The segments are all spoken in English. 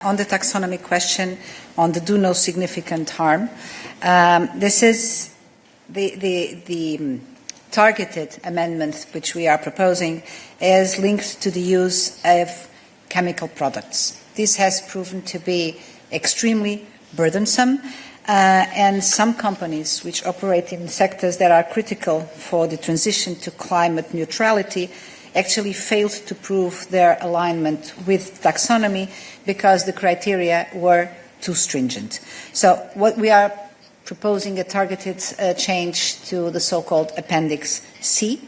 On the taxonomy question, on the do no significant harm, this is the targeted amendment which we are proposing is linked to the use of chemical products. This has proven to be extremely burdensome, and some companies which operate in sectors that are critical for the transition to climate neutrality actually failed to prove their alignment with taxonomy because the criteria were too stringent. So what we are proposing a targeted change to the so-called Appendix C,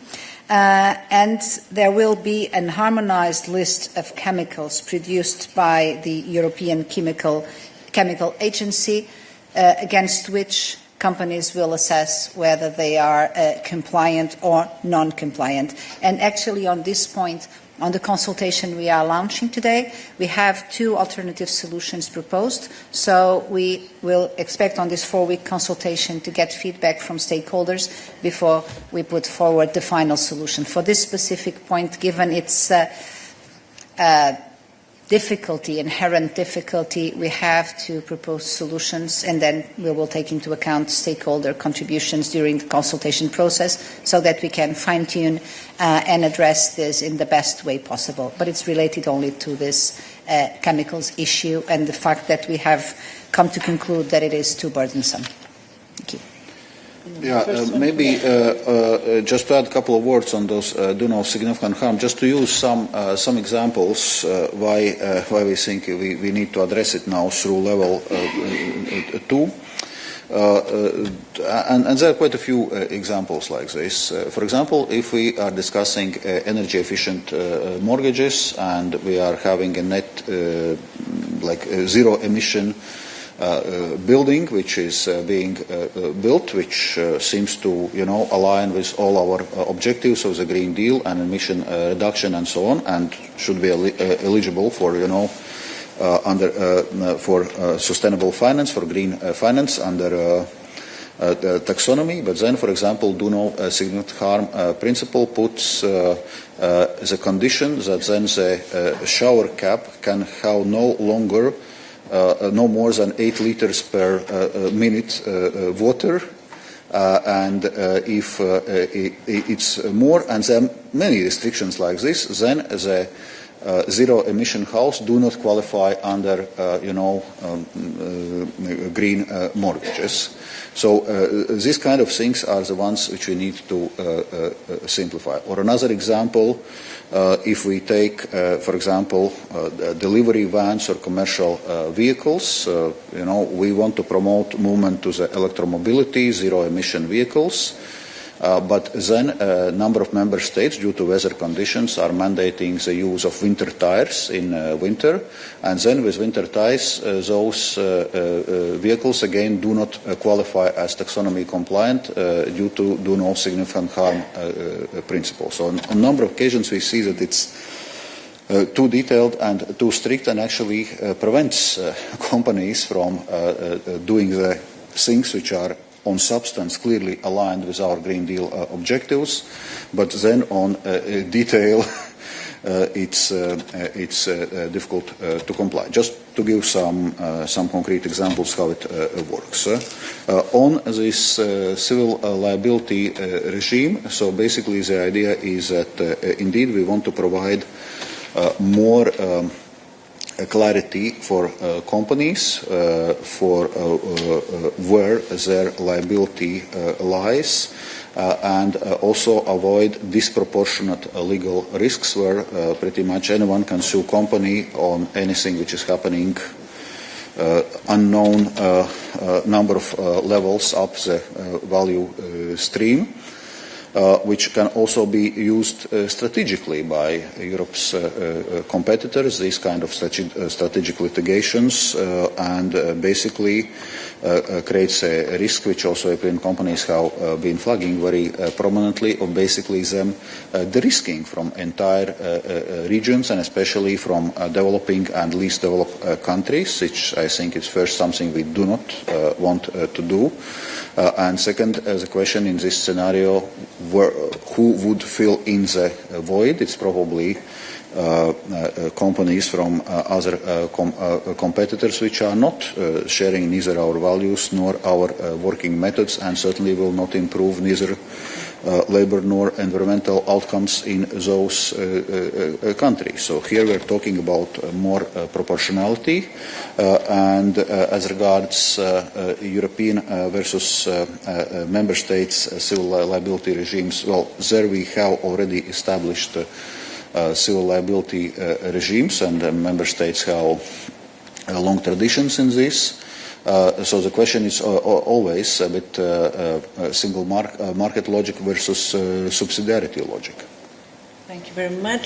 and there will be an harmonized list of chemicals produced by the European Chemical Agency against which companies will assess whether they are compliant or non-compliant. And actually on this point, on the consultation we are launching today, we have two alternative solutions proposed. So we will expect on this 4-week consultation to get feedback from stakeholders before we put forward the final solution. For this specific point, given its inherent difficulty, we have to propose solutions, and then we will take into account stakeholder contributions during the consultation process so that we can fine-tune and address this in the best way possible. But it's related only to this chemicals issue and the fact that we have come to conclude that it is too burdensome. Thank you. Yeah, maybe just to add a couple of words on those do no significant harm, just to use some examples why we think we need to address it now through level 2. And there are quite a few examples like this. For example, if we are discussing energy efficient mortgages and we are having a net zero emission building which is being built, which seems to align with all our objectives of the Green Deal and emission reduction and so on, and should be eligible for for sustainable finance, for green finance under the taxonomy. But then, for example, do no significant harm principle puts the condition that then the shower cap can have no more than 8 liters per minute water, and if it's more, and there are many restrictions like this, then the zero-emission house do not qualify under, green mortgages. So these kind of things are the ones which we need to simplify. Or another example, if we take, for example, delivery vans or commercial vehicles, we want to promote movement to the electromobility, zero-emission vehicles. But then a number of member states, due to weather conditions, are mandating the use of winter tires in winter. And then with winter tires, those vehicles again do not qualify as taxonomy compliant due to do no significant harm principle. So on a number of occasions we see that it's too detailed and too strict, and actually prevents companies from doing the things which are on substance clearly aligned with our Green Deal objectives, but then on detail it's difficult to comply. Just to give some concrete examples how it works. On this civil liability regime, so basically the idea is that indeed we want to provide more clarity for companies for where their liability lies, and also avoid disproportionate legal risks where pretty much anyone can sue company on anything which is happening unknown number of levels up the value stream. Which can also be used strategically by Europe's competitors, these kind of strategic litigations, and basically creates a risk which also European companies have been flagging very prominently, of basically them de-risking from entire regions, and especially from developing and least developed countries, which I think is first something we do not want to do. And second, the question in this scenario, who would fill in the void? It's probably companies from other competitors which are not sharing neither our values nor our working methods, and certainly will not improve neither labor nor environmental outcomes in those countries. So here we're talking about more proportionality, and as regards European versus member states civil liability regimes, well, there we have already established civil liability regimes, and member states have long traditions in this. So the question is always a bit single market logic versus subsidiarity logic. Thank you very much.